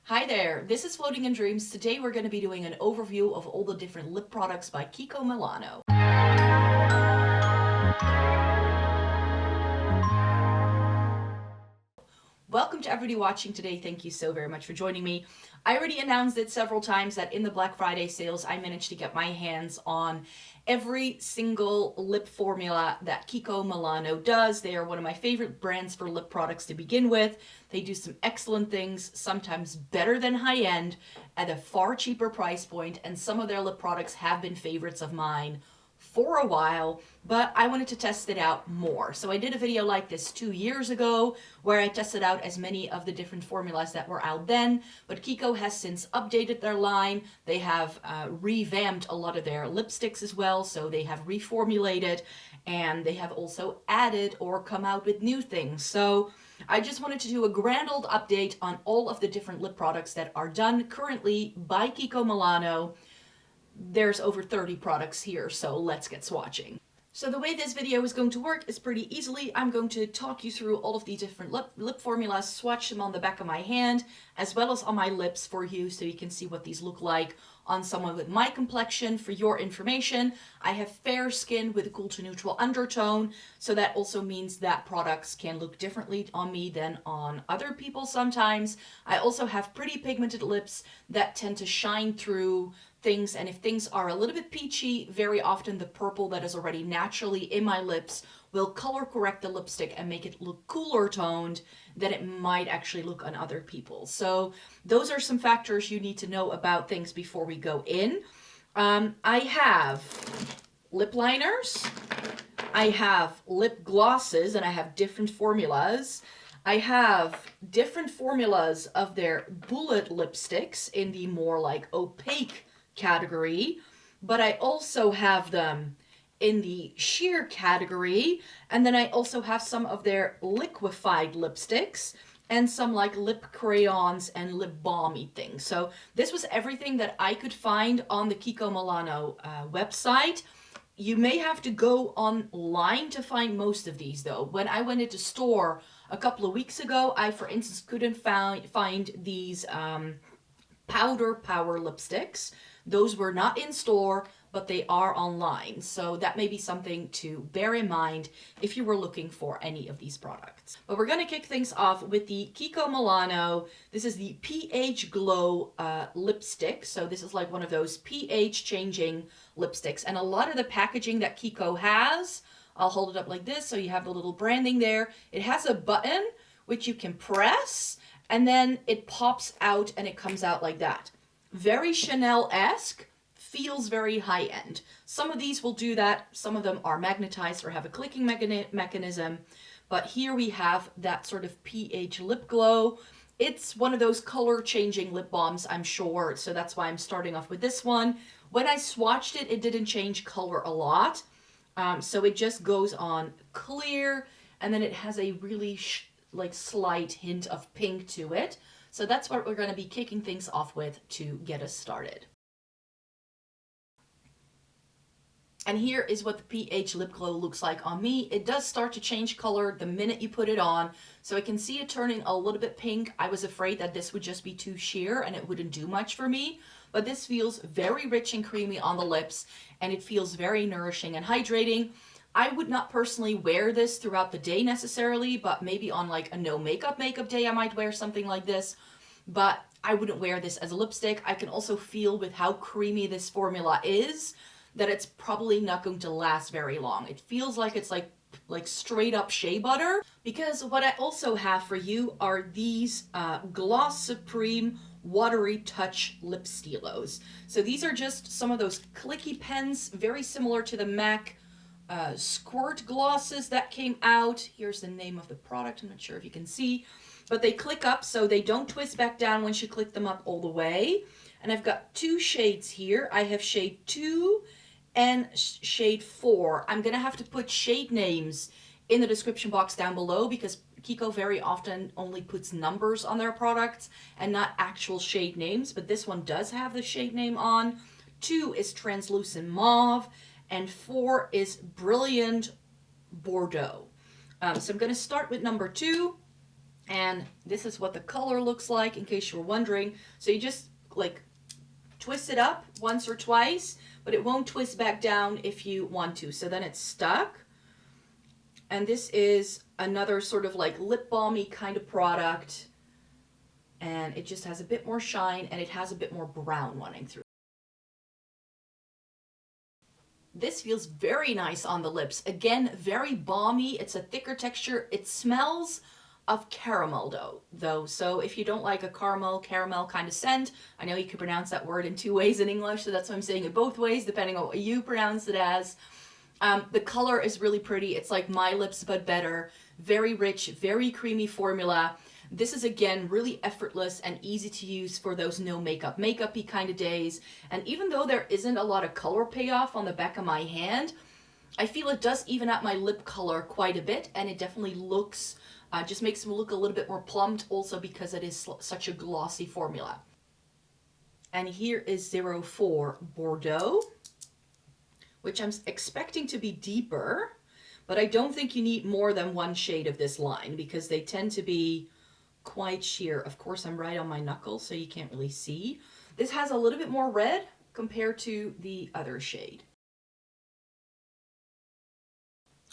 Hi there, this is Floating in Dreams. Today we're going to be doing an overview of all the different lip products by Kiko Milano. Welcome to everybody watching today. Thank you so very much for joining me. I already announced it several times that in the Black Friday sales, I managed to get my hands on every single lip formula that Kiko Milano does. They are one of my favorite brands for lip products to begin with. They do some excellent things, sometimes better than high-end, at a far cheaper price point, and some of their lip products have been favorites of mine for a while, but I wanted to test it out more. So I did a video like this 2 years ago where I tested out as many of the different formulas that were out then, but Kiko has since updated their line. They have revamped a lot of their lipsticks as well, so they have reformulated, and they have also added or come out with new things. So I just wanted to do a grand old update on all of the different lip products that are done currently by Kiko Milano. There's over 30 products here, so let's get swatching. So the way this video is going to work is pretty easily. I'm going to talk you through all of these different lip formulas, swatch them on the back of my hand, as well as on my lips for you, so you can see what these look like on someone with my complexion. For your information, I have fair skin with a cool to neutral undertone, so that also means that products can look differently on me than on other people sometimes. I also have pretty pigmented lips that tend to shine through things, and if things are a little bit peachy, very often the purple that is already naturally in my lips will color correct the lipstick and make it look cooler toned than it might actually look on other people. So those are some factors you need to know about things before we go in. I have lip liners, I have lip glosses, and I have different formulas. I have different formulas of their bullet lipsticks in the more like opaque category, but I also have them in the sheer category, and then I also have some of their liquefied lipsticks and some like lip crayons and lip balmy things. So this was everything that I could find on the Kiko Milano website. You may have to go online to find most of these though. When I went into store a couple of weeks ago, I for instance couldn't find these powder power lipsticks. Those were not in store, but they are online. So that may be something to bear in mind if you were looking for any of these products. But we're going to kick things off with the Kiko Milano. This is the PH Glow lipstick. So this is like one of those pH changing lipsticks. And a lot of the packaging that Kiko has, I'll hold it up like this so you have the little branding there. It has a button which you can press, and then it pops out and it comes out like that. Very Chanel-esque, feels very high-end. Some of these will do that. Some of them are magnetized or have a clicking mechanism. But here we have that sort of pH lip glow. It's one of those color-changing lip balms, I'm sure, so that's why I'm starting off with this one. When I swatched it, it didn't change color a lot. So it just goes on clear, and then it has a really like slight hint of pink to it. So that's what we're going to be kicking things off with to get us started. And here is what the PH Lip Glow looks like on me. It does start to change color the minute you put it on, so I can see it turning a little bit pink. I was afraid that this would just be too sheer and it wouldn't do much for me, but this feels very rich and creamy on the lips, and it feels very nourishing and hydrating. I would not personally wear this throughout the day necessarily, but maybe on like a no makeup day I might wear something like this, but I wouldn't wear this as a lipstick. I can also feel with how creamy this formula is that it's probably not going to last very long. It feels like it's like straight up shea butter, because what I also have for you are these Gloss Supreme Watery Touch Lip Stylos. So these are just some of those clicky pens, very similar to the MAC squirt glosses that came out. Here's the name of the product. I'm not sure if you can see, but they click up so they don't twist back down once you click them up all the way. And I've got two shades here. I have shade 2 and shade 4. I'm gonna have to put shade names in the description box down below, because Kiko very often only puts numbers on their products and not actual shade names, but this one does have the shade name on. 2 is Translucent Mauve, and 4 is Brilliant Bordeaux. So I'm going to start with number 2. And this is what the color looks like, in case you were wondering. So you just like twist it up once or twice, but it won't twist back down if you want to. So then it's stuck. And this is another sort of like lip balmy kind of product. And it just has a bit more shine, and it has a bit more brown running through. This feels very nice on the lips. Again, very balmy. It's a thicker texture. It smells of caramel though. So if you don't like a caramel kind of scent, I know you can pronounce that word in 2 ways in English, so that's why I'm saying it both ways, depending on what you pronounce it as. The color is really pretty. It's like My Lips but better. Very rich, very creamy formula. This is, again, really effortless and easy to use for those no makeup-y kind of days. And even though there isn't a lot of color payoff on the back of my hand, I feel it does even out my lip color quite a bit, and it definitely looks, just makes them look a little bit more plumped, also because it is such a glossy formula. And here is 04 Bordeaux, which I'm expecting to be deeper, but I don't think you need more than 1 shade of this line because they tend to be quite sheer. Of course, I'm right on my knuckles, so you can't really see. This has a little bit more red compared to the other shade.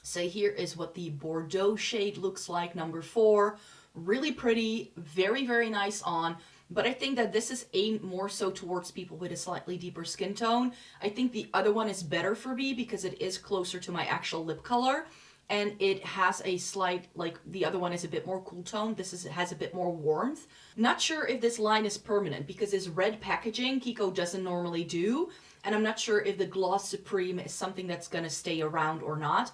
So here is what the Bordeaux shade looks like, number 4. Really pretty, very, very nice on. But I think that this is aimed more so towards people with a slightly deeper skin tone. I think the other one is better for me because it is closer to my actual lip color. And it has a slight, like the other one is a bit more cool tone. This has a bit more warmth. Not sure if this line is permanent because this red packaging Kiko doesn't normally do. And I'm not sure if the Gloss Supreme is something that's going to stay around or not.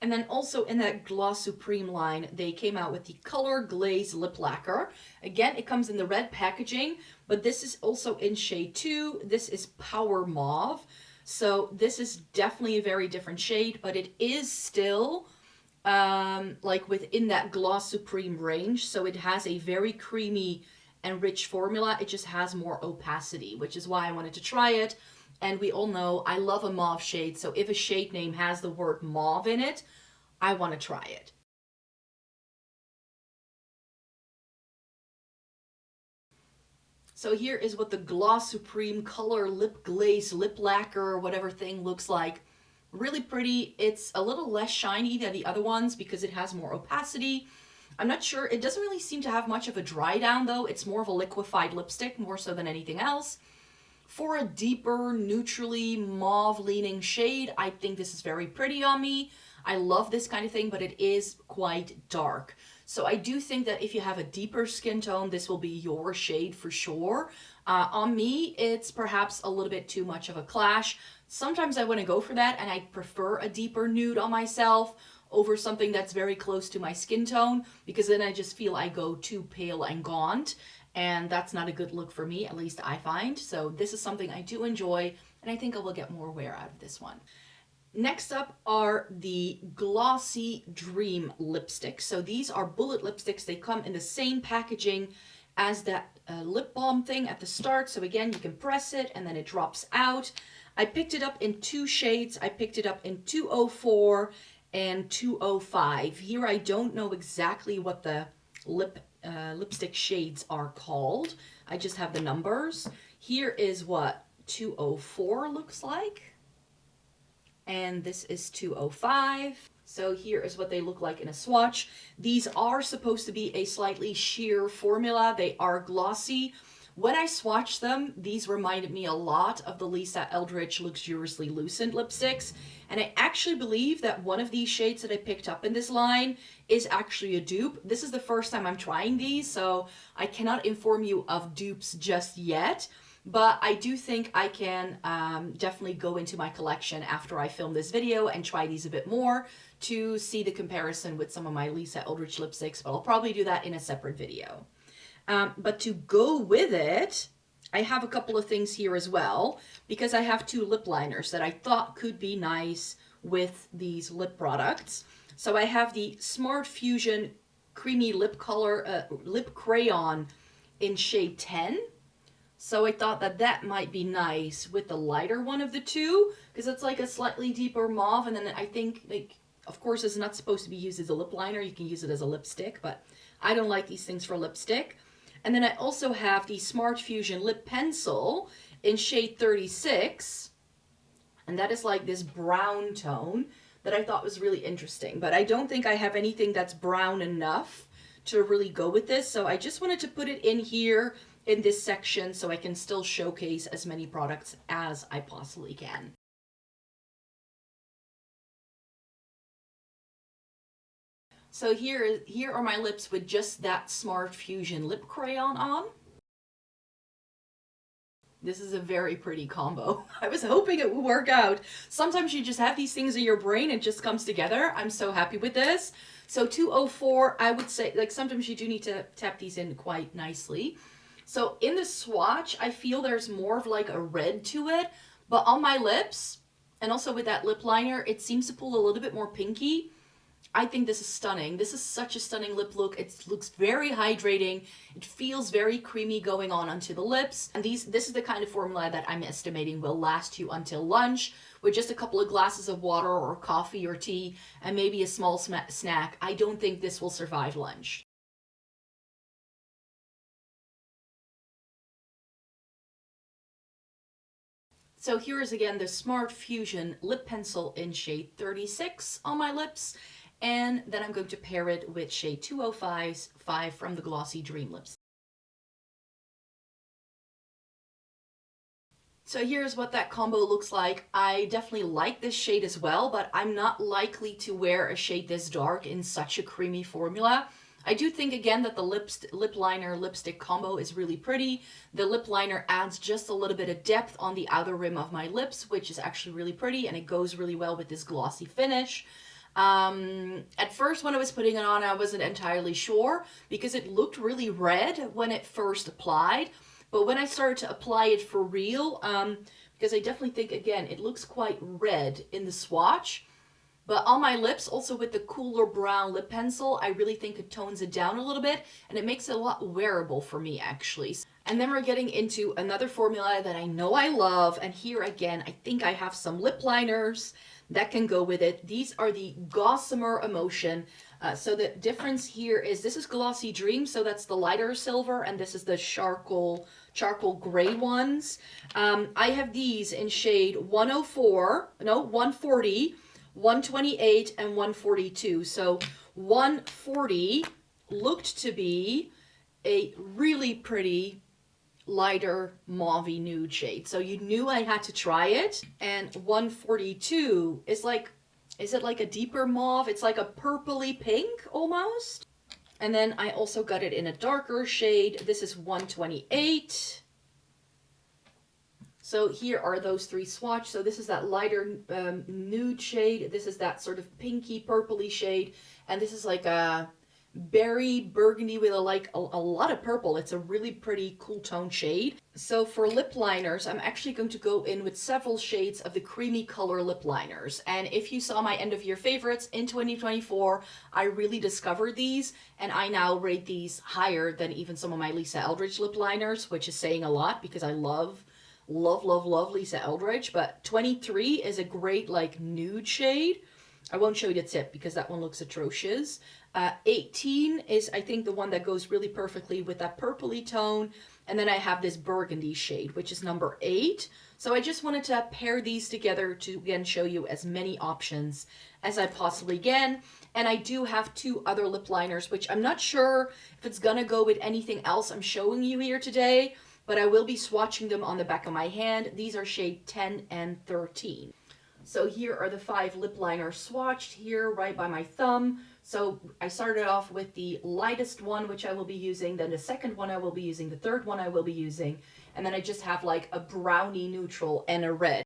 And then also in that Gloss Supreme line, they came out with the Color Glaze Lip Lacquer. Again, it comes in the red packaging, but this is also in shade 2. This is Power Mauve. So this is definitely a very different shade, but it is still like within that Gloss Supreme range. So it has a very creamy and rich formula. It just has more opacity, which is why I wanted to try it. And we all know I love a mauve shade, so if a shade name has the word mauve in it, I want to try it. So here is what the Gloss Supreme Color Lip Glaze Lip Lacquer, whatever thing, looks like. Really pretty. It's a little less shiny than the other ones because it has more opacity. I'm not sure. It doesn't really seem to have much of a dry down though. It's more of a liquefied lipstick, more so than anything else. For a deeper, neutrally mauve-leaning shade, I think this is very pretty on me. I love this kind of thing, but it is quite dark. So I do think that if you have a deeper skin tone, this will be your shade for sure. On me, it's perhaps a little bit too much of a clash. Sometimes I want to go for that, and I prefer a deeper nude on myself over something that's very close to my skin tone, because then I just feel I go too pale and gaunt. And that's not a good look for me, at least I find. So this is something I do enjoy, and I think I will get more wear out of this one. Next up are the Glossy Dream lipsticks. So these are bullet lipsticks. They come in the same packaging as that lip balm thing at the start. So again, you can press it and then it drops out. I picked it up in 2 shades. I picked it up in 204 and 205. Here I don't know exactly what the lipstick shades are called. I just have the numbers. Here is what 204 looks like, and this is 205. So here is what they look like in a swatch. These are supposed to be a slightly sheer formula. They are glossy. When I swatched them, these reminded me a lot of the Lisa Eldridge Luxuriously Lucent lipsticks. And I actually believe that one of these shades that I picked up in this line is actually a dupe. This is the first time I'm trying these, so I cannot inform you of dupes just yet. But I do think I can definitely go into my collection after I film this video and try these a bit more to see the comparison with some of my Lisa Eldridge lipsticks. But I'll probably do that in a separate video. But to go with it, I have a couple of things here as well, because I have 2 lip liners that I thought could be nice with these lip products. So I have the Smart Fusion Creamy Lip Color Lip Crayon in shade 10. So I thought that that might be nice with the lighter one of the 2, because it's like a slightly deeper mauve, and then I think, like, of course, it's not supposed to be used as a lip liner. You can use it as a lipstick, but I don't like these things for lipstick. And then I also have the Smart Fusion Lip Pencil in shade 36. And that is like this brown tone that I thought was really interesting. But I don't think I have anything that's brown enough to really go with this. So I just wanted to put it in here in this section so I can still showcase as many products as I possibly can. So here are my lips with just that Smart Fusion lip crayon on. This is a very pretty combo. I was hoping it would work out. Sometimes you just have these things in your brain and it just comes together. I'm so happy with this. So 204, I would say, like sometimes you do need to tap these in quite nicely. So in the swatch, I feel there's more of like a red to it, but on my lips, and also with that lip liner, it seems to pull a little bit more pinky. I think this is stunning. This is such a stunning lip look. It looks very hydrating. It feels very creamy going on onto the lips. And this is the kind of formula that I'm estimating will last you until lunch with just a couple of glasses of water or coffee or tea and maybe a small snack. I don't think this will survive lunch. So here is again the Smart Fusion Lip Pencil in shade 36 on my lips. And then I'm going to pair it with shade 205 from the Glossy Dream Lips. So here's what that combo looks like. I definitely like this shade as well, but I'm not likely to wear a shade this dark in such a creamy formula. I do think again that the lip liner lipstick combo is really pretty. The lip liner adds just a little bit of depth on the outer rim of my lips, which is actually really pretty, and it goes really well with this glossy finish. At first when I was putting it on, I wasn't entirely sure because it looked really red when it first applied. But when I started to apply it for real, because I definitely think, again, it looks quite red in the swatch. But on my lips, also with the cooler brown lip pencil, I really think it tones it down a little bit and it makes it a lot wearable for me, actually. And then we're getting into another formula that I know I love. And here again, I think I have some lip liners that can go with it. These are the Gossamer Emotion. So the difference here is this is Glossy Dream, so that's the lighter silver, and this is the charcoal gray ones. I have these in shade 140, 128, and 142. So 140 looked to be a really pretty lighter mauve-y nude shade. So you knew I had to try it. And 142 is like, is it like a deeper mauve? It's like a purpley pink almost. And then I also got it in a darker shade. This is 128. So here are those three swatch. So this is that lighter nude shade. This is that sort of pinky purpley shade. And this is like a berry burgundy with a lot of purple. It's a really pretty cool tone shade. So for lip liners, I'm actually going to go in with several shades of the creamy color lip liners. And if you saw my end of year favorites in 2024, I really discovered these, and I now rate these higher than even some of my Lisa Eldridge lip liners, which is saying a lot because I love Lisa Eldridge. But 23 is a great like nude shade. I won't show you the tip because that one looks atrocious. 18 is, I think, the one that goes really perfectly with that purpley tone. And then I have this burgundy shade, which is number 8. So I just wanted to pair these together to, again, show you as many options as I possibly can. And I do have 2 other lip liners, which I'm not sure if it's going to go with anything else I'm showing you here today, but I will be swatching them on the back of my hand. These are shade 10 and 13. So here are the 5 lip liners swatched here right by my thumb. So I started off with the lightest one, which I will be using, then the second one I will be using, the third one I will be using, and then I just have like a brownie neutral and a red.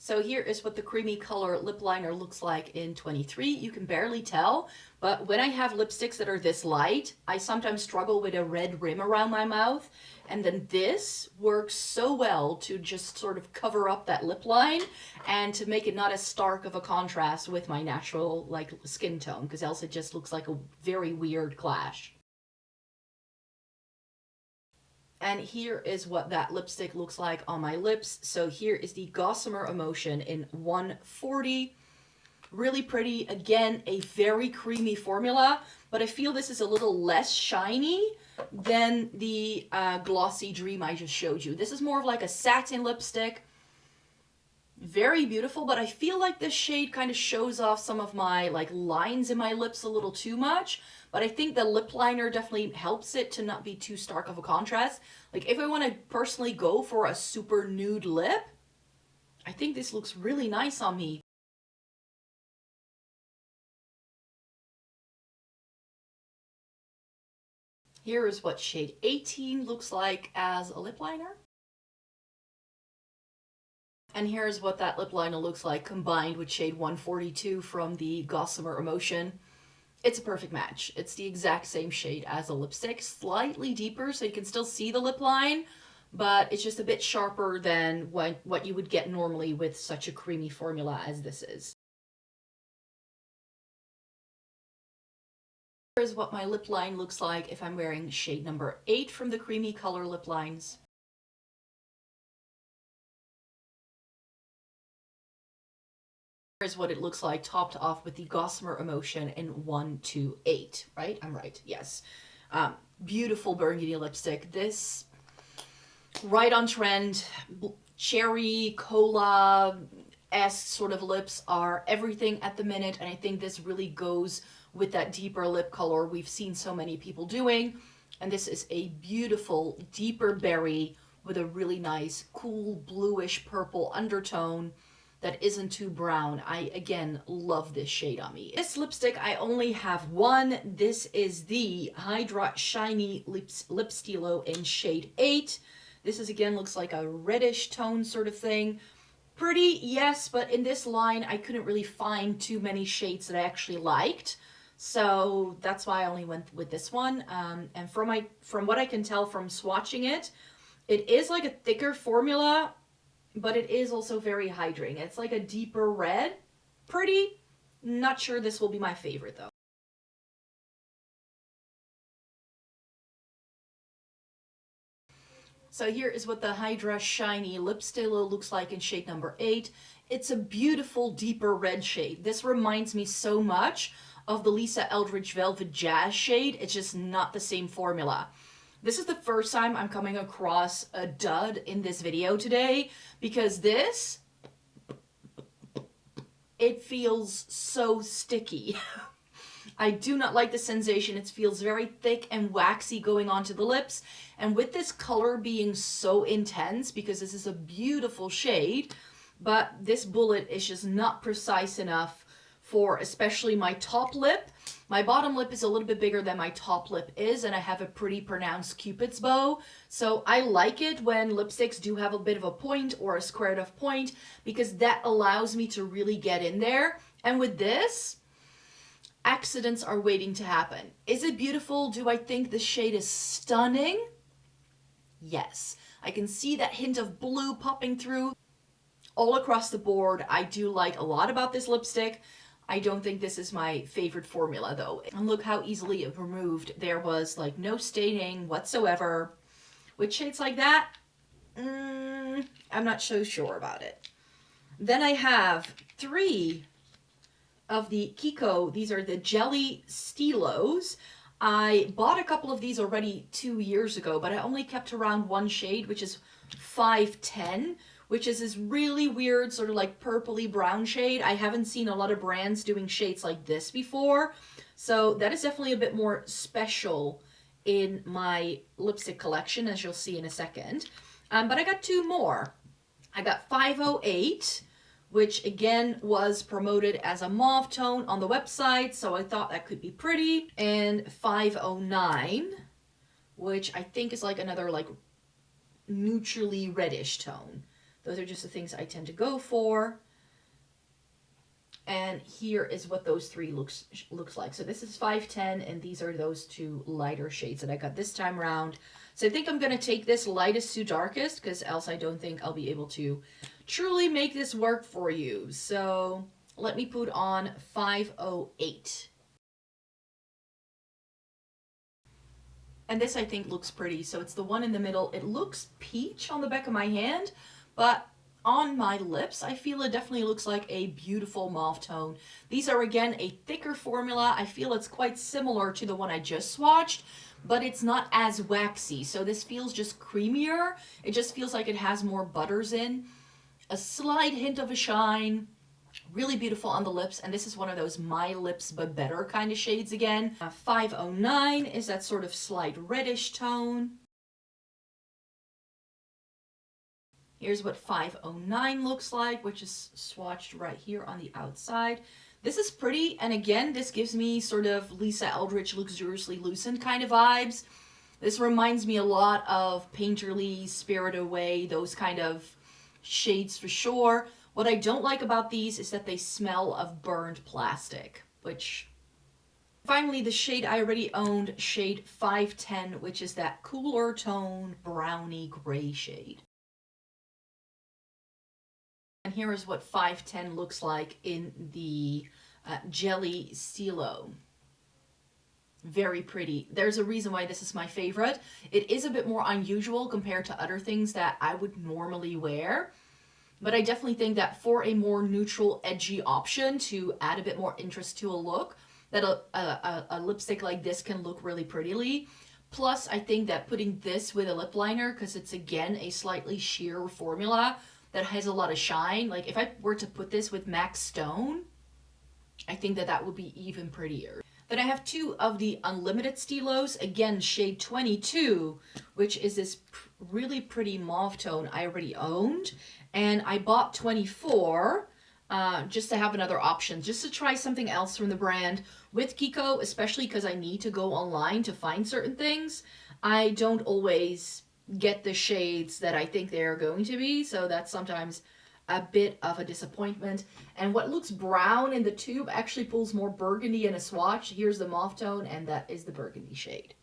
So here is what the creamy color lip liner looks like in 23. You can barely tell, but when I have lipsticks that are this light, I sometimes struggle with a red rim around my mouth. And then this works so well to just sort of cover up that lip line and to make it not as stark of a contrast with my natural like skin tone, because else it just looks like a very weird clash. And here is what that lipstick looks like on my lips. So here is the Gossamer Emotion in 140. Really pretty. Again, a very creamy formula, but I feel this is a little less shiny than the Glossy Dream I just showed you. This is more of like a satin lipstick. Very beautiful, but I feel like this shade kind of shows off some of my like lines in my lips a little too much. But I think the lip liner definitely helps it to not be too stark of a contrast. Like if I want to personally go for a super nude lip, I think this looks really nice on me. Here is what shade 18 looks like as a lip liner. And here's what that lip liner looks like combined with shade 142 from the Gossamer Emotion. It's a perfect match. It's the exact same shade as a lipstick, slightly deeper so you can still see the lip line, but it's just a bit sharper than what you would get normally with such a creamy formula as this is. Here's what my lip line looks like if I'm wearing shade number 8 from the Creamy Color lip lines. Here's what it looks like topped off with the Gossamer Emotion in 128, right? I'm right, yes. Beautiful burgundy lipstick. This, right on trend, cherry, cola-esque sort of lips are everything at the minute, and I think this really goes with that deeper lip color we've seen so many people doing. And this is a beautiful, deeper berry with a really nice, cool, bluish purple undertone that isn't too brown. I, again, love this shade on me. This lipstick, I only have one. This is the Hydra Shiny Lip Stilo in shade 8. This is, again, looks like a reddish tone sort of thing. Pretty, yes, but in this line, I couldn't really find too many shades that I actually liked. So that's why I only went with this one. And from what I can tell from swatching it, it is like a thicker formula, but it is also very hydrating. It's like a deeper red. Pretty. Not sure this will be my favorite though. So here is what the Hydra Shiny Lip Stilo looks like in shade number 8. It's a beautiful, deeper red shade. This reminds me so much of the Lisa Eldridge Velvet Jazz shade. It's just not the same formula. This is the first time I'm coming across a dud in this video today, because this, it feels so sticky. I do not like the sensation. It feels very thick and waxy going onto the lips. And with this color being so intense, because this is a beautiful shade, but this bullet is just not precise enough for especially my top lip. My bottom lip is a little bit bigger than my top lip is, and I have a pretty pronounced Cupid's bow. So I like it when lipsticks do have a bit of a point or a squared off point, because that allows me to really get in there. And with this, accidents are waiting to happen. Is it beautiful? Do I think the shade is stunning? Yes. I can see that hint of blue popping through all across the board. I do like a lot about this lipstick. I don't think this is my favorite formula though. And look how easily it removed. There was like no staining whatsoever. With shades like that, I'm not so sure about it. Then I have 3 of the Kiko. These are the jelly stylos. I bought a couple of these already 2 years ago, but I only kept around one shade, which is 510, which is this really weird sort of like purpley brown shade. I haven't seen a lot of brands doing shades like this before, so that is definitely a bit more special in my lipstick collection, as you'll see in a second. But I got 2 more. I got 508, which again was promoted as a mauve tone on the website, so I thought that could be pretty. And 509, which I think is like another like neutrally reddish tone. Those are just the things I tend to go for. And here is what those 3 looks like. So this is 510, and these are those 2 lighter shades that I got this time around. So I think I'm going to take this lightest to darkest, because else I don't think I'll be able to truly make this work for you. So let me put on 508. And this I think looks pretty. So it's the one in the middle. It looks peach on the back of my hand, but On my lips, I feel it definitely looks like a beautiful mauve tone. These are, again, a thicker formula. I feel it's quite similar to the one I just swatched, but it's not as waxy. So this feels just creamier. It just feels like it has more butters in. A slight hint of a shine. Really beautiful on the lips, and this is one of those my lips but better kind of shades again. 509 is that sort of slight reddish tone. Here's what 509 looks like, which is swatched right here on the outside. This is pretty, and again, this gives me sort of Lisa Eldridge Luxuriously Lucent kind of vibes. This reminds me a lot of Painterly, Spirit Away, those kind of shades for sure. What I don't like about these is that they smell of burned plastic, which... Finally, the shade I already owned, shade 510, which is that cooler tone browny gray shade. And here is what 510 looks like in the jelly stilo. Very pretty. There's a reason why this is my favorite. It is a bit more unusual compared to other things that I would normally wear. But I definitely think that for a more neutral, edgy option to add a bit more interest to a look, that a lipstick like this can look really prettily. Plus, I think that putting this with a lip liner, because it's again a slightly sheer formula that has a lot of shine. Like if I were to put this with MAC Stone, I think that that would be even prettier. Then I have two of the Unlimited Stylos, again shade 22, which is this really pretty mauve tone I already owned. And I bought 24 just to have another option, just to try something else from the brand. With Kiko, especially because I need to go online to find certain things, I don't always get the shades that I think they are going to be, so that's sometimes a bit of a disappointment. And what looks brown in the tube actually pulls more burgundy in a swatch. Here's the mauve tone, and that is the burgundy shade.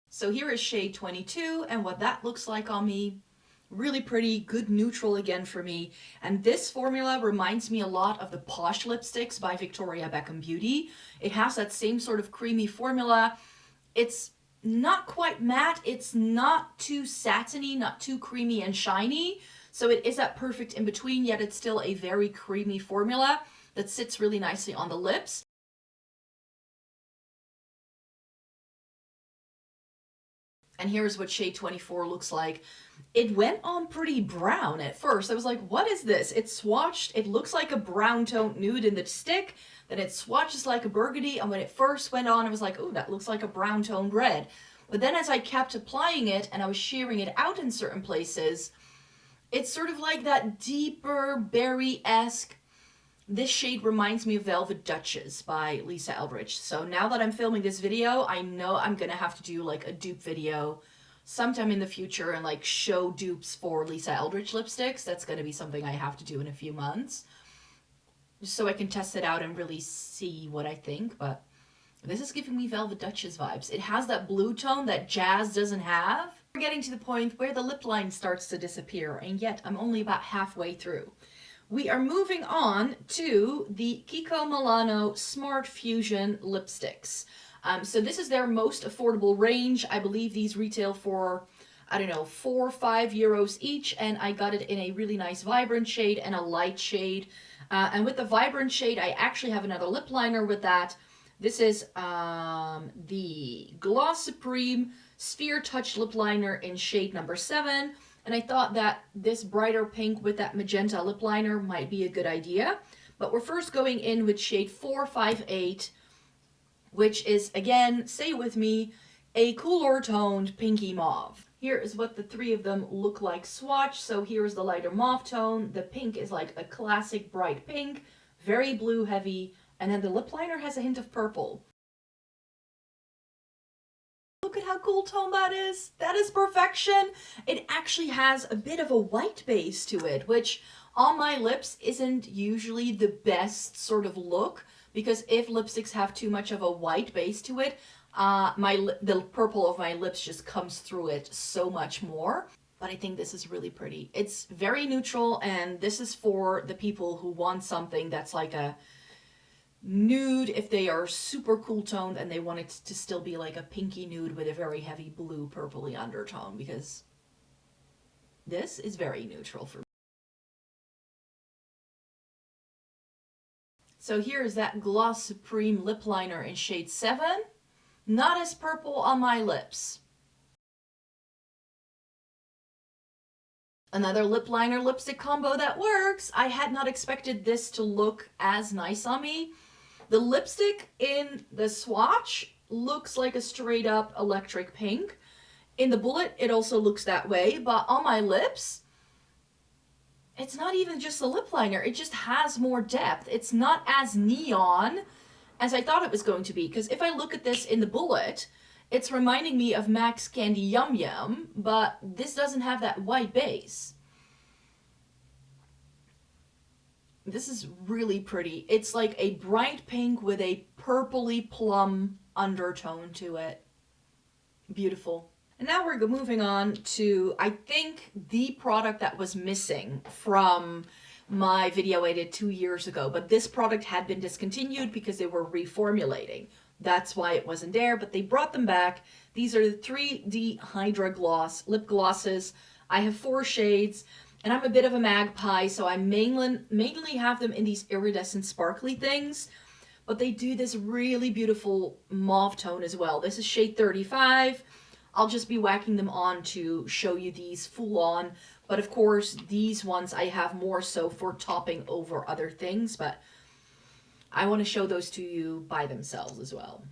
So here is shade 22, and what that looks like on me. Really pretty, good neutral again for me. And this formula reminds me a lot of the Posh lipsticks by Victoria Beckham Beauty. It has that same sort of creamy formula. It's not quite matte, it's not too satiny, not too creamy and shiny. So it is that perfect in between, yet it's still a very creamy formula that sits really nicely on the lips. And here's what shade 24 looks like. It went on pretty brown at first. I was like, what is this? It swatched, it looks like a brown tone nude in the stick, then it swatches like a burgundy, and when it first went on, I was like, oh, that looks like a brown toned red. But then as I kept applying it and I was shearing it out in certain places, it's sort of like that deeper berry-esque. This shade reminds me of Velvet Duchess by Lisa Eldridge. So now that I'm filming this video, I know I'm gonna have to do like a dupe video sometime in the future and like show dupes for Lisa Eldridge lipsticks. That's gonna be something I have to do in a few months, just so I can test it out and really see what I think. But this is giving me Velvet Duchess vibes. It has that blue tone that Jazz doesn't have. We're getting to the point where the lip line starts to disappear, and yet I'm only about halfway through. We are moving on to the Kiko Milano Smart Fusion lipsticks. So this is their most affordable range. I believe these retail for, I don't know, 4 or 5 euros each, and I got it in a really nice vibrant shade and a light shade. And with the vibrant shade, I actually have another lip liner with that. This is the Gloss Supreme Sphere Touch Lip Liner in shade number 7. And I thought that this brighter pink with that magenta lip liner might be a good idea. But we're first going in with shade 458, which is, again, say it with me, a cooler toned pinky mauve. Here is what the three of them look like swatched. So here's the lighter mauve tone. The pink is like a classic bright pink, very blue heavy. And then the lip liner has a hint of purple. Look at how cool tone that is. That is perfection. It actually has a bit of a white base to it, which on my lips isn't usually the best sort of look, because if lipsticks have too much of a white base to it, the purple of my lips just comes through it so much more. But I think this is really pretty. It's very neutral, and this is for the people who want something that's like a nude if they are super cool toned and they want it to still be like a pinky nude with a very heavy blue purpley undertone, because This is very neutral for me. So here is that Gloss Supreme lip liner in shade 7. Not as purple on my lips. Another lip liner lipstick combo that works. I had not expected this to look as nice on me. The lipstick in the swatch looks like a straight up electric pink. In the bullet, it also looks that way, but on my lips, it's not even just a lip liner. It just has more depth. It's not as neon as I thought it was going to be, because if I look at this in the bullet, it's reminding me of MAC's Candy Yum Yum, but this doesn't have that white base. This is really pretty. It's like a bright pink with a purpley plum undertone to it. Beautiful. And now we're moving on to, I think, the product that was missing from my video I did 2 years ago. But this product had been discontinued because they were reformulating. That's why it wasn't there, but they brought them back. These are the 3D Hydra Gloss lip glosses. I have 4 shades, and I'm a bit of a magpie, so I mainly have them in these iridescent sparkly things. But they do this really beautiful mauve tone as well. This is shade 35. I'll just be whacking them on to show you these full on. But of course, these ones I have more so for topping over other things, but I want to show those to you by themselves as well.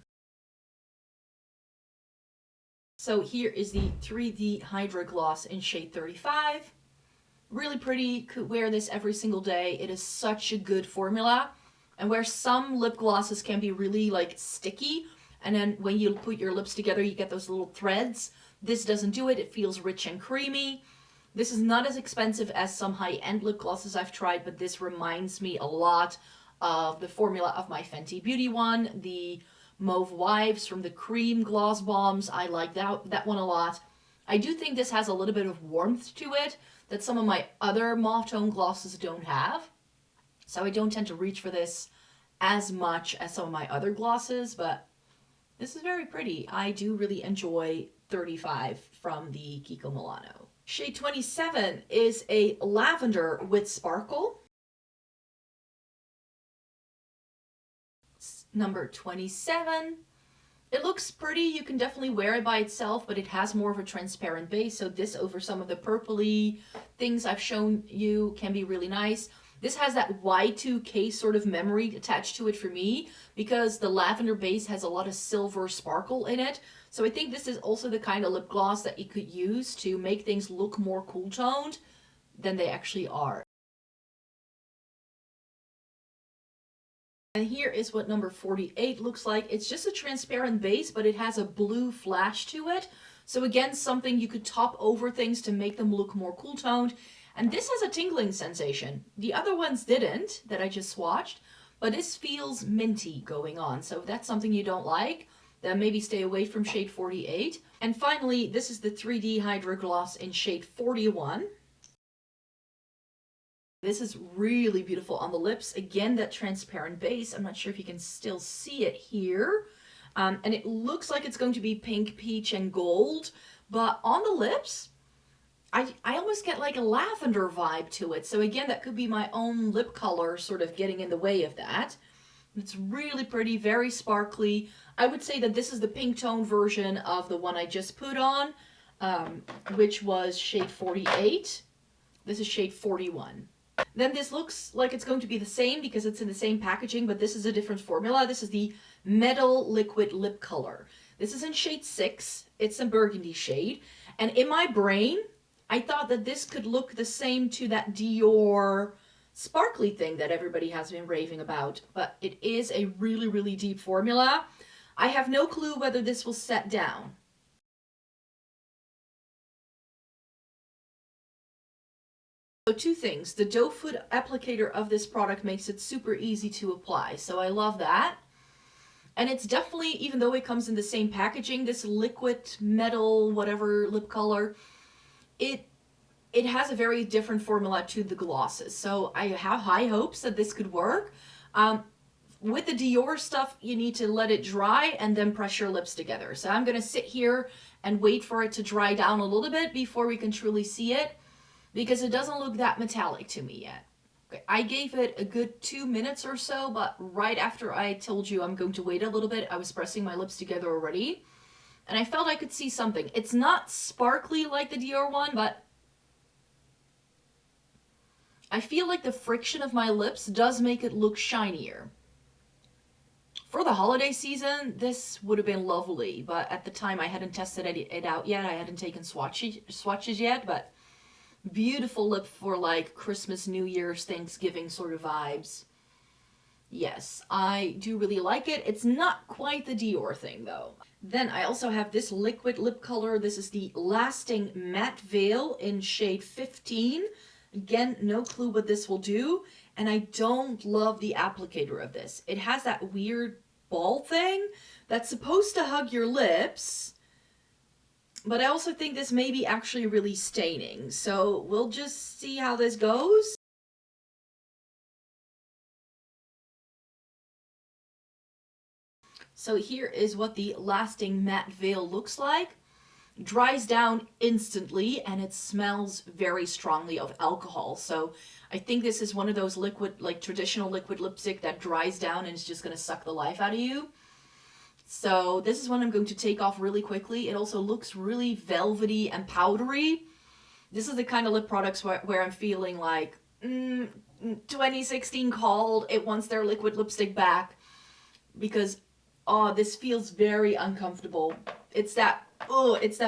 So here is the 3D Hydra Gloss in shade 35. Really pretty, could wear this every single day. It is such a good formula. And where some lip glosses can be really like sticky, and then when you put your lips together, you get those little threads. This doesn't do it. It feels rich and creamy. This is not as expensive as some high-end lip glosses I've tried, but this reminds me a lot of the formula of my Fenty Beauty one, the Mauve Wives from the Cream Gloss Bombs. I like that one a lot. I do think this has a little bit of warmth to it that some of my other mauve tone glosses don't have. So I don't tend to reach for this as much as some of my other glosses, but this is very pretty. I do really enjoy 35 from the Kiko Milano. Shade 27 is a lavender with sparkle. Number 27. It looks pretty. You can definitely wear it by itself, but it has more of a transparent base. So this over some of the purpley things I've shown you can be really nice. This has that Y2K sort of memory attached to it for me because the lavender base has a lot of silver sparkle in it. So I think this is also the kind of lip gloss that you could use to make things look more cool toned than they actually are. And here is what number 48 looks like. It's just a transparent base, but it has a blue flash to it. So again, something you could top over things to make them look more cool toned. And this has a tingling sensation. The other ones didn't, that I just swatched, but this feels minty going on. So if that's something you don't like, then maybe stay away from shade 48. And finally, this is the 3D Hydra Gloss in shade 41. This is really beautiful on the lips. Again, that transparent base. I'm not sure if you can still see it here. And it looks like it's going to be pink, peach, and gold. But on the lips, I almost get like a lavender vibe to it. So again, that could be my own lip color sort of getting in the way of that. It's really pretty, very sparkly. I would say that this is the pink tone version of the one I just put on, which was shade 48. This is shade 41. Then this looks like it's going to be the same because it's in the same packaging, but this is a different formula. This is the Metal Liquid Lip Color. This is in shade 6. It's a burgundy shade. And in my brain, I thought that this could look the same to that Dior sparkly thing that everybody has been raving about. But it is a really, really deep formula. I have no clue whether this will set down. So 2 things. The doe foot applicator of this product makes it super easy to apply. So I love that. And it's definitely, even though it comes in the same packaging, this liquid metal, whatever lip color, it has a very different formula to the glosses. So I have high hopes that this could work. With the Dior stuff, you need to let it dry and then press your lips together. So I'm going to sit here and wait for it to dry down a little bit before we can truly see it. because it doesn't look that metallic to me yet. Okay, I gave it a good 2 minutes or so, but right after I told you I'm going to wait a little bit, I was pressing my lips together already, and I felt I could see something. It's not sparkly like the Dior one, but I feel like the friction of my lips does make it look shinier. For the holiday season, this would have been lovely, but at the time I hadn't tested it out yet. I hadn't taken swatches yet, but beautiful lip for like Christmas, New Year's, Thanksgiving sort of vibes. Yes, I do really like it. It's not quite the Dior thing though. Then I also have this liquid lip color. This is the Lasting Matte Veil in shade 15. Again, no clue what this will do. And I don't love the applicator of this. It has that weird ball thing that's supposed to hug your lips. But I also think this may be actually really staining. So we'll just see how this goes. So here is what the Lasting Matte Veil looks like. Dries down instantly, and it smells very strongly of alcohol. So I think this is one of those liquid, like traditional liquid lipstick that dries down and is just going to suck the life out of you. So this is one I'm going to take off really quickly. It also looks really velvety and powdery. This is the kind of lip products where I'm feeling like 2016 called, it wants their liquid lipstick back, because this feels very uncomfortable. It's that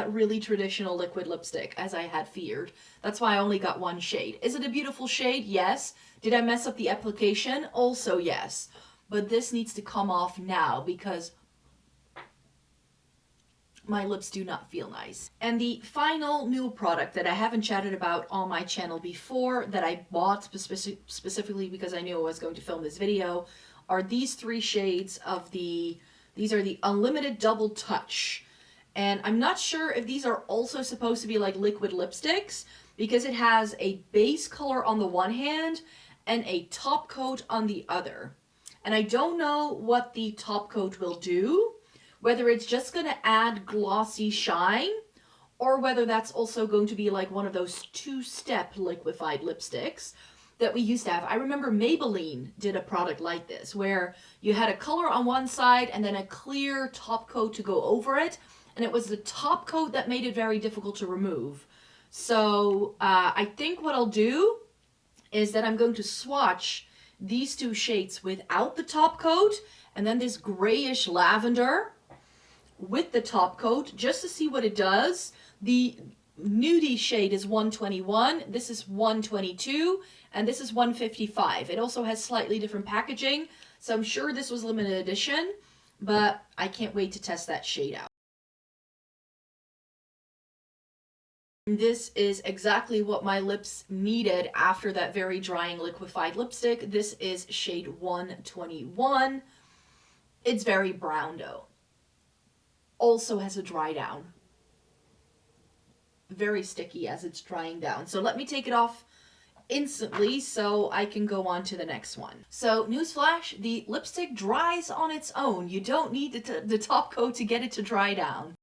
really traditional liquid lipstick, as I had feared. That's why I only got one shade. Is it a beautiful shade? Yes. Did I mess up the application? Also yes. But this needs to come off now because my lips do not feel nice. And the final new product that I haven't chatted about on my channel before, that I bought specifically because I knew I was going to film this video, are these 3 shades of these are the Unlimited Double Touch. And I'm not sure if these are also supposed to be like liquid lipsticks, because it has a base color on the one hand and a top coat on the other. And I don't know what the top coat will do, whether it's just going to add glossy shine, or whether that's also going to be like one of those 2-step liquefied lipsticks that we used to have. I remember Maybelline did a product like this, where you had a color on one side and then a clear top coat to go over it. And it was the top coat that made it very difficult to remove. So I think what I'll do is that I'm going to swatch these 2 shades without the top coat, and then this grayish lavender with the top coat, just to see what it does. The nudie shade is 121, this is 122, and this is 155. It also has slightly different packaging, so I'm sure this was limited edition, but I can't wait to test that shade out. This is exactly what my lips needed after that very drying liquefied lipstick. This is shade 121. It's very brown though. Also has a dry down. Very sticky as it's drying down. So let me take it off instantly so I can go on to the next one. So newsflash, the lipstick dries on its own. You don't need the top coat to get it to dry down.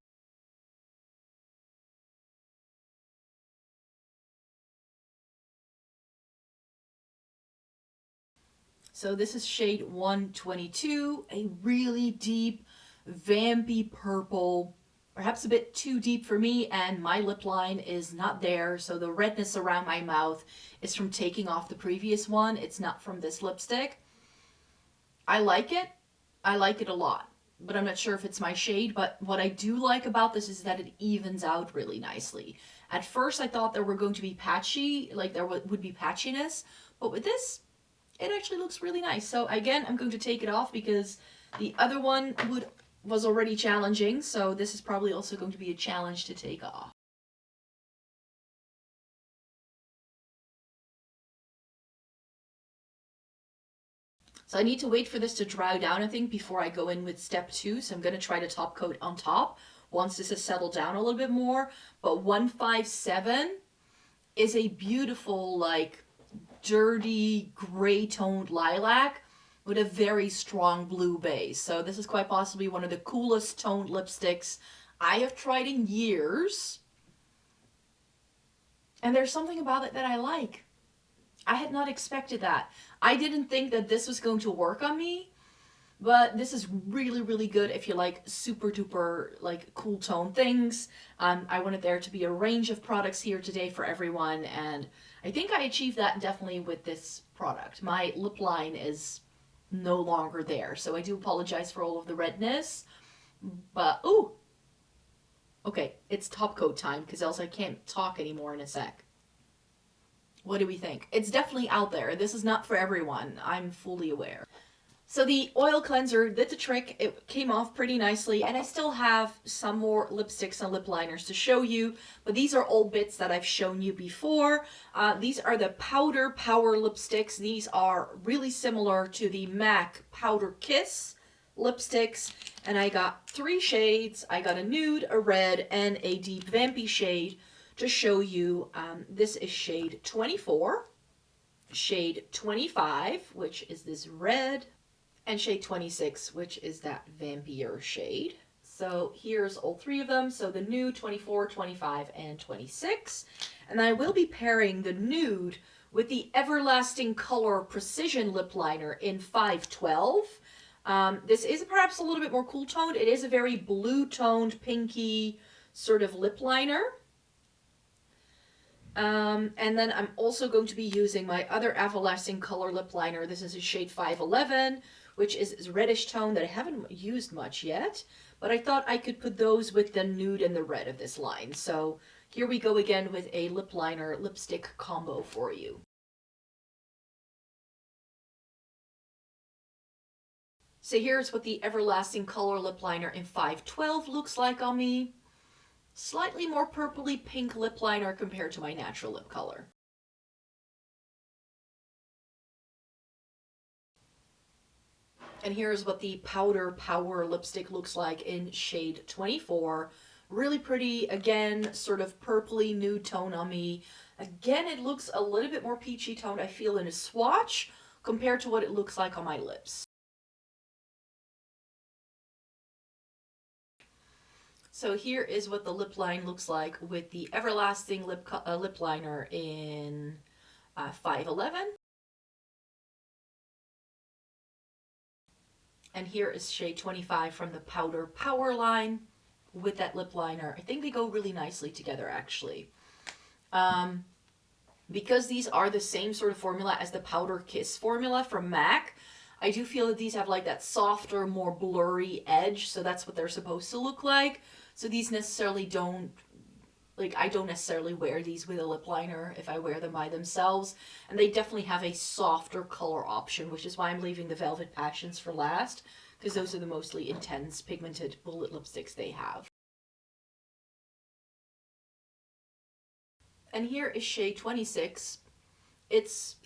So this is shade 122, a really deep, vampy purple, perhaps a bit too deep for me, and my lip line is not there, so the redness around my mouth is from taking off the previous one. It's not from this lipstick. I like it. I like it a lot, but I'm not sure if it's my shade. But what I do like about this is that it evens out really nicely. At first I thought there were going to be patchy, like there would be patchiness, but with this, it actually looks really nice. So again, I'm going to take it off because the other one was already challenging, so this is probably also going to be a challenge to take off. So I need to wait for this to dry down, I think, before I go in with step 2. So I'm going to try to top coat on top once this has settled down a little bit more. But 157 is a beautiful, like, dirty gray toned lilac with a very strong blue base. So this is quite possibly one of the coolest toned lipsticks I have tried in years. And there's something about it that I like. I had not expected that. I didn't think that this was going to work on me, but this is really, really good if you like super duper, like, cool tone things. I wanted there to be a range of products here today for everyone, and I think I achieved that definitely with this product. My lip line is no longer there, so I do apologize for all of the redness, but, ooh! Okay, it's top coat time, because else I can't talk anymore in a sec. What do we think? It's definitely out there. This is not for everyone. I'm fully aware. So the oil cleanser did the trick. It came off pretty nicely, and I still have some more lipsticks and lip liners to show you, but these are all bits that I've shown you before. These are the Powder Power lipsticks. These are really similar to the MAC Powder Kiss lipsticks, and I got 3 shades. I got a nude, a red, and a deep vampy shade to show you. This is shade 24, shade 25, which is this red, and shade 26, which is that vampier shade. So here's all 3 of them. So the nude, 24, 25, and 26. And I will be pairing the nude with the Everlasting Color Precision Lip Liner in 512. This is perhaps a little bit more cool toned. It is a very blue toned, pinky sort of lip liner. And then I'm also going to be using my other Everlasting Color Lip Liner. This is a shade 511, which is this reddish tone that I haven't used much yet, but I thought I could put those with the nude and the red of this line. So here we go again with a lip liner lipstick combo for you. So here's what the Everlasting Color Lip Liner in 512 looks like on me. Slightly more purpley pink lip liner compared to my natural lip color. And here's what the Powder Power lipstick looks like in shade 24. Really pretty, again, sort of purpley nude tone on me. Again, it looks a little bit more peachy toned, I feel, in a swatch compared to what it looks like on my lips. So here is what the lip line looks like with the Everlasting lip liner in 511. And here is shade 25 from the Powder Power line with that lip liner. I think they go really nicely together, actually. Because these are the same sort of formula as the Powder Kiss formula from MAC, I do feel that these have like that softer, more blurry edge, so that's what they're supposed to look like. So these necessarily don't, like, I don't necessarily wear these with a lip liner if I wear them by themselves. And they definitely have a softer color option, which is why I'm leaving the Velvet Passions for last, because those are the mostly intense pigmented bullet lipsticks they have. And here is shade 26.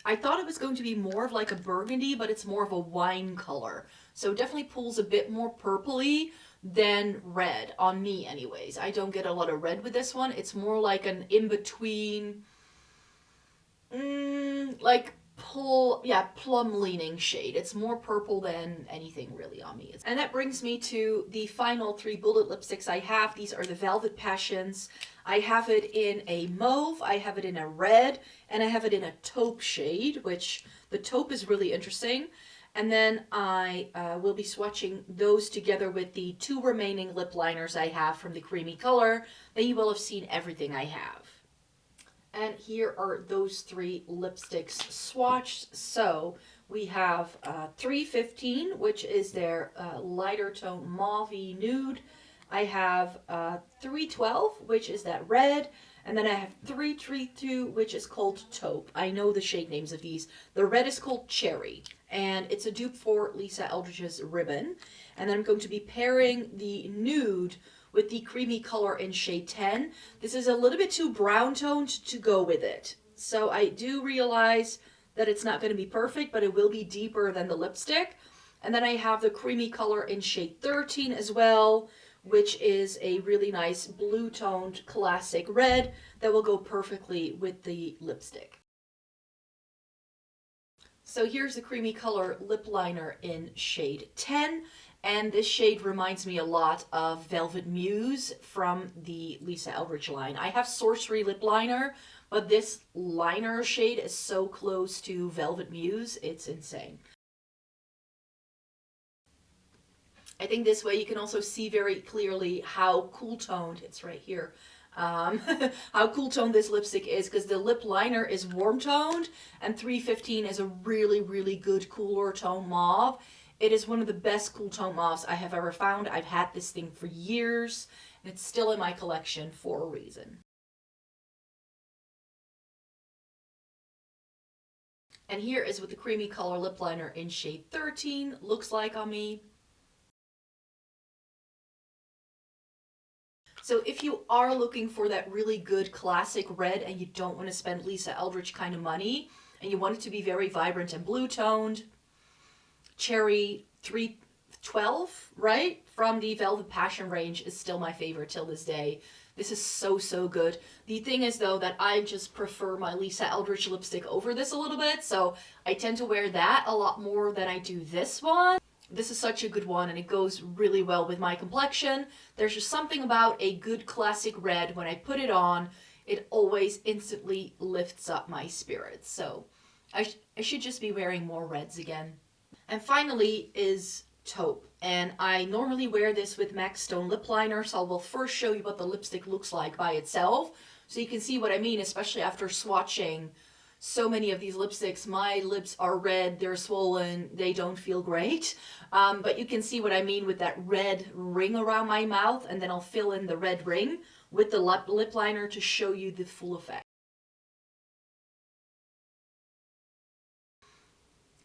I thought it was going to be more of like a burgundy, but it's more of a wine color. So it definitely pulls a bit more purpley than red, on me anyways. I don't get a lot of red with this one. It's more like an in-between, like plum leaning shade. It's more purple than anything really on me. And that brings me to the final 3 bullet lipsticks I have. These are the Velvet Passions. I have it in a mauve, I have it in a red, and I have it in a taupe shade, which the taupe is really interesting. And then I will be swatching those together with the 2 remaining lip liners I have from the creamy color. Then you will have seen everything I have. And here are those 3 lipsticks swatched. So we have 315, which is their lighter tone mauve-y nude. I have 312, which is that red. And then I have 332, which is called taupe. I know the shade names of these. The red is called cherry, and it's a dupe for Lisa Eldridge's Ribbon. And then I'm going to be pairing the nude with the creamy color in shade 10. This is a little bit too brown toned to go with it. So I do realize that it's not going to be perfect, but it will be deeper than the lipstick. And then I have the creamy color in shade 13 as well, which is a really nice blue toned classic red that will go perfectly with the lipstick. So here's the creamy color lip liner in shade 10. And this shade reminds me a lot of Velvet Muse from the Lisa Eldridge line. I have Sorcery lip liner, but this liner shade is so close to Velvet Muse, it's insane. I think this way you can also see very clearly how cool toned, it's right here, how cool toned this lipstick is, because the lip liner is warm toned and 315 is a really, really good cooler tone mauve. It is one of the best cool tone mauves I have ever found. I've had this thing for years and it's still in my collection for a reason. And here is what the creamy color lip liner in shade 13 looks like on me. So if you are looking for that really good classic red and you don't want to spend Lisa Eldridge kind of money and you want it to be very vibrant and blue toned, Cherry 312, right, from the Velvet Passion range is still my favorite till this day. This is so, so good. The thing is, though, that I just prefer my Lisa Eldridge lipstick over this a little bit, so I tend to wear that a lot more than I do this one. This is such a good one, and it goes really well with my complexion. There's just something about a good classic red. When I put it on, it always instantly lifts up my spirits. So I should just be wearing more reds again. And finally is Taupe. And I normally wear this with MAC Stone lip liner, so I will first show you what the lipstick looks like by itself, so you can see what I mean, especially after swatching so many of these lipsticks. My lips are red, they're swollen, they don't feel great. But you can see what I mean with that red ring around my mouth, and then I'll fill in the red ring with the lip liner to show you the full effect.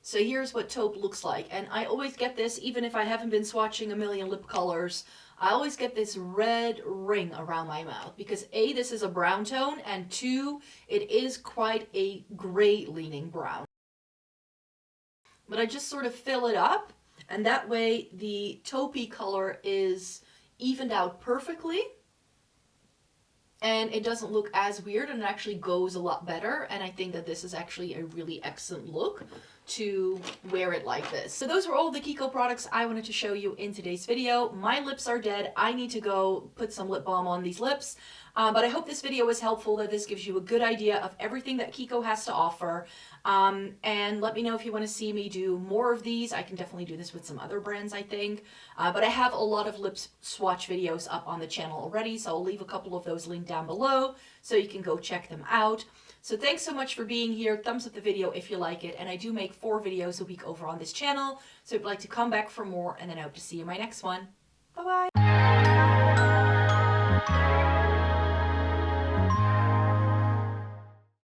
So here's what Taupe looks like, and I always get this, even if I haven't been swatching a million lip colors, I always get this red ring around my mouth, because A, this is a brown tone, and 2, it is quite a gray leaning brown. But I just sort of fill it up, and that way the taupey color is evened out perfectly, and it doesn't look as weird, and it actually goes a lot better, and I think that this is actually a really excellent look to wear it like this. So those were all the Kiko products I wanted to show you in today's video. My lips are dead. I need to go put some lip balm on these lips. But I hope this video was helpful, that this gives you a good idea of everything that Kiko has to offer. And let me know if you want to see me do more of these. I can definitely do this with some other brands, I think. But I have a lot of lip swatch videos up on the channel already, so I'll leave a couple of those linked down below so you can go check them out. So thanks so much for being here. Thumbs up the video if you like it. And I do make 4 videos a week over on this channel. So if you'd like to come back for more, and then I hope to see you in my next one. Bye-bye.